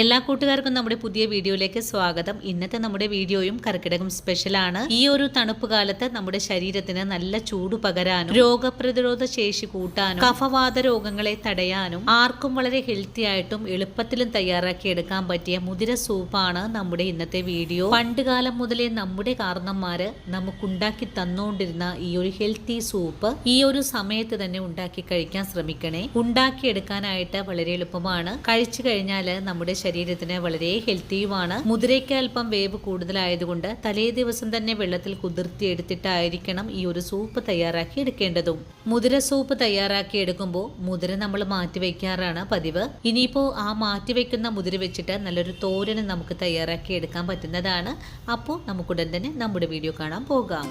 എല്ലാ കൂട്ടുകാർക്കും നമ്മുടെ പുതിയ വീഡിയോയിലേക്ക് സ്വാഗതം. ഇന്നത്തെ നമ്മുടെ വീഡിയോയും കർക്കിടകം സ്പെഷ്യലാണ്. ഈ ഒരു തണുപ്പ് കാലത്ത് നമ്മുടെ ശരീരത്തിന് നല്ല ചൂട് പകരാനും രോഗപ്രതിരോധ ശേഷി കൂട്ടാനും കഫവാത രോഗങ്ങളെ തടയാനും ആർക്കും വളരെ ഹെൽത്തി ആയിട്ടും എളുപ്പത്തിലും തയ്യാറാക്കി എടുക്കാൻ പറ്റിയ മുതിര സൂപ്പാണ് നമ്മുടെ ഇന്നത്തെ വീഡിയോ. പണ്ടുകാലം മുതലേ നമ്മുടെ കാരണന്മാര് നമുക്കുണ്ടാക്കി തന്നുകൊണ്ടിരുന്ന ഈ ഒരു ഹെൽത്തി സൂപ്പ് ഈ ഒരു സമയത്ത് തന്നെ ഉണ്ടാക്കി കഴിക്കാൻ ശ്രമിക്കണേ. ഉണ്ടാക്കിയെടുക്കാനായിട്ട് വളരെ എളുപ്പമാണ്. കഴിച്ചു കഴിഞ്ഞാൽ നമ്മുടെ ശരീരത്തിന് വളരെ ഹെൽത്തിയുമാണ്. മുതിരയ്ക്ക് അല്പം വേവ് കൂടുതലായതുകൊണ്ട് തലേ ദിവസം തന്നെ വെള്ളത്തിൽ കുതിർത്തി എടുത്തിട്ടായിരിക്കണം ഈ ഒരു സൂപ്പ് തയ്യാറാക്കി എടുക്കേണ്ടതും. മുതിര സൂപ്പ് തയ്യാറാക്കി എടുക്കുമ്പോൾ മുതിര നമ്മൾ മാറ്റിവെക്കാറാണ് പതിവ്. ഇനിയിപ്പോൾ ആ മാറ്റിവെക്കുന്ന മുതിര വെച്ചിട്ട് നല്ലൊരു തോരന് നമുക്ക് തയ്യാറാക്കി എടുക്കാൻ പറ്റുന്നതാണ്. അപ്പോൾ നമുക്കുടൻ തന്നെ നമ്മുടെ വീഡിയോ കാണാൻ പോകാം.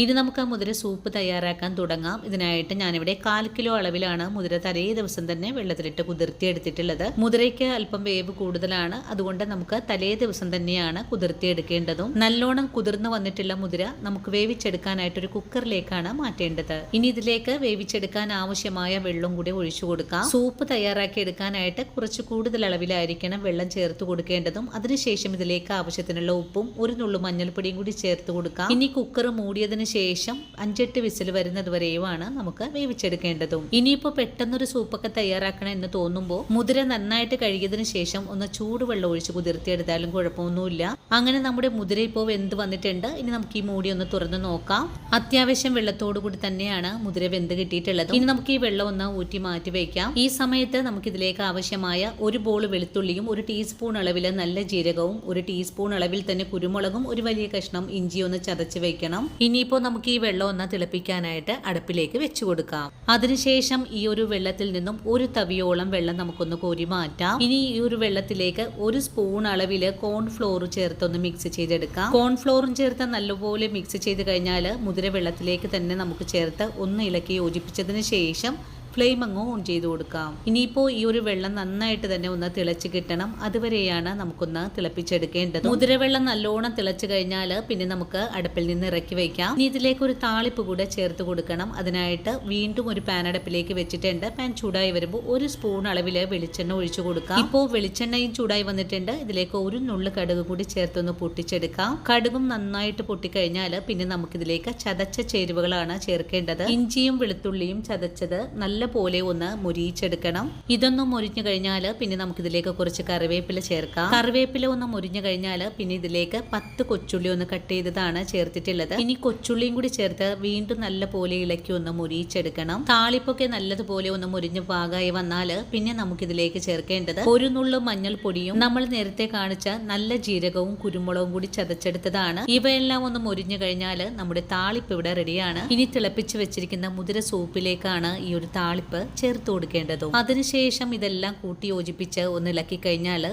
ഇനി നമുക്ക് മുതിര സൂപ്പ് തയ്യാറാക്കാൻ തുടങ്ങാം. ഇതിനായിട്ട് ഞാനിവിടെ 1/4 കിലോ അളവിലാണ് മുതിര തലേ ദിവസം തന്നെ വെള്ളത്തിലിട്ട് കുതിർത്തി എടുത്തിട്ടുള്ളത്. മുതിരയ്ക്ക് അല്പം വേവ് കൂടുതലാണ്, അതുകൊണ്ട് നമുക്ക് തലേ ദിവസം തന്നെയാണ് കുതിർത്തി എടുക്കേണ്ടതും. നല്ലോണം കുതിർന്നു വന്നിട്ടുള്ള മുതിര നമുക്ക് വേവിച്ചെടുക്കാനായിട്ട് ഒരു കുക്കറിലേക്കാണ് മാറ്റേണ്ടത്. ഇനി ഇതിലേക്ക് വേവിച്ചെടുക്കാൻ ആവശ്യമായ വെള്ളം കൂടി ഒഴിച്ചു കൊടുക്കാം. സൂപ്പ് തയ്യാറാക്കി എടുക്കാനായിട്ട് കുറച്ച് കൂടുതൽ അളവിലായിരിക്കണം വെള്ളം ചേർത്ത് കൊടുക്കേണ്ടതും. അതിനുശേഷം ഇതിലേക്ക് ആവശ്യത്തിനുള്ള ഉപ്പും ഒരു നുള്ളു മഞ്ഞൾപ്പൊടിയും കൂടി ചേർത്ത് കൊടുക്കാം. ഇനി കുക്കർ മൂടിയതിന് ശേഷം 5-8 വിസിൽ വരുന്നത് വരെയുമാണ് നമുക്ക് വേവിച്ചെടുക്കേണ്ടതും. ഇനിയിപ്പോൾ പെട്ടെന്നൊരു സൂപ്പൊക്കെ തയ്യാറാക്കണം എന്ന് തോന്നുമ്പോൾ മുതിര നന്നായിട്ട് കഴുകിയതിനു ശേഷം ഒന്ന് ചൂടുവെള്ളം ഒഴിച്ച് കുതിർത്തിയെടുത്താലും കുഴപ്പമൊന്നുമില്ല. അങ്ങനെ നമ്മുടെ മുതിര ഇപ്പോൾ വെന്ത് വന്നിട്ടുണ്ട്. ഇനി നമുക്ക് ഈ മൂടി ഒന്ന് തുറന്ന് നോക്കാം. അത്യാവശ്യം വെള്ളത്തോടു കൂടി തന്നെയാണ് മുതിര വെന്ത് കിട്ടിയിട്ടുള്ളത്. ഇനി നമുക്ക് ഈ വെള്ളം ഒന്ന് ഊറ്റി മാറ്റി വയ്ക്കാം. ഈ സമയത്ത് നമുക്ക് ഇതിലേക്ക് ആവശ്യമായ 1 ബോൾ വെളുത്തുള്ളിയും 1 ടീസ്പൂൺ അളവിൽ നല്ല ജീരകവും 1 ടീസ്പൂൺ അളവിൽ തന്നെ കുരുമുളകും 1 വലിയ കഷ്ണം ഇഞ്ചി ഒന്ന് ചതച്ച് വെക്കണം. ഇനിയിപ്പോൾ നമുക്ക് ഈ വെള്ളം ഒന്ന് തിളപ്പിക്കാനായിട്ട് അടുപ്പിലേക്ക് വെച്ചു കൊടുക്കാം. അതിനുശേഷം ഈ ഒരു വെള്ളത്തിൽ നിന്നും 1 തവിയോളം വെള്ളം നമുക്കൊന്ന് കോരി മാറ്റാം. ഇനി ഈ ഒരു വെള്ളത്തിലേക്ക് 1 സ്പൂൺ അളവില് കോൺഫ്ലോർ ചേർത്തൊന്ന് മിക്സ് ചെയ്തെടുക്കാം. കോൺഫ്ലോറും ചേർത്ത് നല്ലപോലെ മിക്സ് ചെയ്ത് കഴിഞ്ഞാൽ മുതിര വെള്ളത്തിലേക്ക് തന്നെ നമുക്ക് ചേർത്ത് ഒന്ന് ഇളക്കി യോജിപ്പിച്ചതിന് ശേഷം ഫ്ലെയിം അങ്ങ് ഓൺ ചെയ്ത് കൊടുക്കാം. ഇനിയിപ്പോൾ ഈ ഒരു വെള്ളം നന്നായിട്ട് തന്നെ ഒന്ന് തിളച്ച് കിട്ടണം. അതുവരെയാണ് നമുക്കൊന്ന് തിളപ്പിച്ചെടുക്കേണ്ടത്. മുതിരവെള്ളം നല്ലോണം തിളച്ച് കഴിഞ്ഞാൽ പിന്നെ നമുക്ക് അടുപ്പിൽ നിന്ന് ഇറക്കി വയ്ക്കാം. ഇനി ഇതിലേക്ക് ഒരു താളിപ്പ് കൂടെ ചേർത്ത് കൊടുക്കണം. അതിനായിട്ട് വീണ്ടും ഒരു പാൻ അടുപ്പിലേക്ക് വെച്ചിട്ടുണ്ട്. പാൻ ചൂടായി വരുമ്പോൾ 1 സ്പൂൺ അളവിൽ വെളിച്ചെണ്ണ ഒഴിച്ചു കൊടുക്കാം. ഇപ്പോൾ വെളിച്ചെണ്ണയും ചൂടായി വന്നിട്ടുണ്ട്. ഇതിലേക്ക് 1 നുള്ളു കടുക് കൂടി ചേർത്തൊന്ന് പൊട്ടിച്ചെടുക്കാം. കടുകും നന്നായിട്ട് പൊട്ടിക്കഴിഞ്ഞാൽ പിന്നെ നമുക്കിതിലേക്ക് ചതച്ച ചേരുവകളാണ് ചേർക്കേണ്ടത്. ഇഞ്ചിയും വെളുത്തുള്ളിയും ചതച്ചത് നല്ല പോലെ ഒന്ന് മുരിയിച്ചെടുക്കണം. ഇതൊന്നും മുരിഞ്ഞു കഴിഞ്ഞാൽ പിന്നെ നമുക്കിതിലേക്ക് കുറച്ച് കറിവേപ്പില ചേർക്കാം. കറിവേപ്പില ഒന്ന് മുരിഞ്ഞു കഴിഞ്ഞാൽ പിന്നെ ഇതിലേക്ക് 10 കൊച്ചുള്ളി ഒന്ന് കട്ട് ചെയ്തതാണ് ചേർത്തിട്ടുള്ളത്. ഇനി കൊച്ചുള്ളിയും കൂടി ചേർത്ത് വീണ്ടും നല്ല പോലെ ഇളക്കി ഒന്ന് മുരിയിച്ചെടുക്കണം. താളിപ്പൊക്കെ നല്ലതുപോലെ ഒന്ന് മുരിഞ്ഞു പാകമായി വന്നാൽ പിന്നെ നമുക്കിതിലേക്ക് ചേർക്കേണ്ടത് 1 നുള്ളു മഞ്ഞൾപ്പൊടിയും നമ്മൾ നേരത്തെ കാണിച്ച നല്ല ജീരകവും കുരുമുളകും കൂടി ചതച്ചെടുത്തതാണ്. ഇവയെല്ലാം ഒന്ന് മുരിഞ്ഞു കഴിഞ്ഞാൽ നമ്മുടെ താളിപ്പ് ഇവിടെ റെഡിയാണ്. ഇനി തിളപ്പിച്ച് വെച്ചിരിക്കുന്ന മുതിര സൂപ്പിലേക്കാണ് ഈ ഒരു താളിപ്പ് ചേർത്ത് കൊടുക്കേണ്ടതും. അതിനുശേഷം ഇതെല്ലാം കൂട്ടി യോജിപ്പിച്ച് ഒന്ന് ഇളക്കി കഴിഞ്ഞാൽ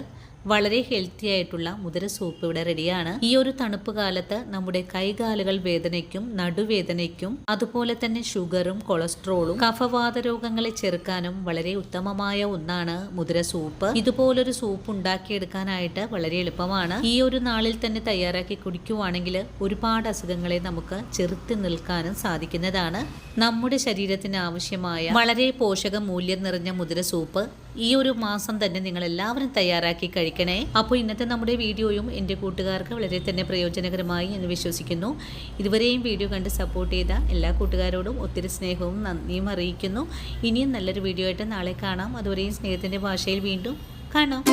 വളരെ ഹെൽത്തി ആയിട്ടുള്ള മുതിര സൂപ്പ് ഇവിടെ റെഡിയാണ്. ഈ ഒരു തണുപ്പ് കാലത്ത് നമ്മുടെ കൈകാലുകൾ വേദനയ്ക്കും നടുവേദനയ്ക്കും അതുപോലെ തന്നെ ഷുഗറും കൊളസ്ട്രോളും കഫവാത രോഗങ്ങളെ ചെറുക്കാനും വളരെ ഉത്തമമായ ഒന്നാണ് മുതിര സൂപ്പ്. ഇതുപോലൊരു സൂപ്പ് ഉണ്ടാക്കിയെടുക്കാനായിട്ട് വളരെ എളുപ്പമാണ്. ഈ ഒരു നാളിൽ തന്നെ തയ്യാറാക്കി കുടിക്കുവാണെങ്കിൽ ഒരുപാട് അസുഖങ്ങളെ നമുക്ക് ചെറുത്ത് നിൽക്കാനും സാധിക്കുന്നതാണ്. നമ്മുടെ ശരീരത്തിന് ആവശ്യമായ വളരെ പോഷക മൂല്യം നിറഞ്ഞ മുതിര സൂപ്പ് ഈ ഒരു മാസം തന്നെ നിങ്ങൾ എല്ലാവരും തയ്യാറാക്കി കഴിക്കണേ. അപ്പോൾ ഇന്നത്തെ നമ്മുടെ വീഡിയോയും എൻ്റെ കൂട്ടുകാർക്ക് വളരെ തന്നെ പ്രയോജനകരമായി എന്ന് വിശ്വസിക്കുന്നു. ഇതുവരെയും വീഡിയോ കണ്ട് സപ്പോർട്ട് ചെയ്ത എല്ലാ കൂട്ടുകാരോടും ഒത്തിരി സ്നേഹവും നന്ദിയും അറിയിക്കുന്നു. ഇനിയും നല്ലൊരു വീഡിയോ ആയിട്ട് നാളെ കാണാം. അതുവരെയും സ്നേഹത്തിൻ്റെ ഭാഷയിൽ വീണ്ടും കാണാം.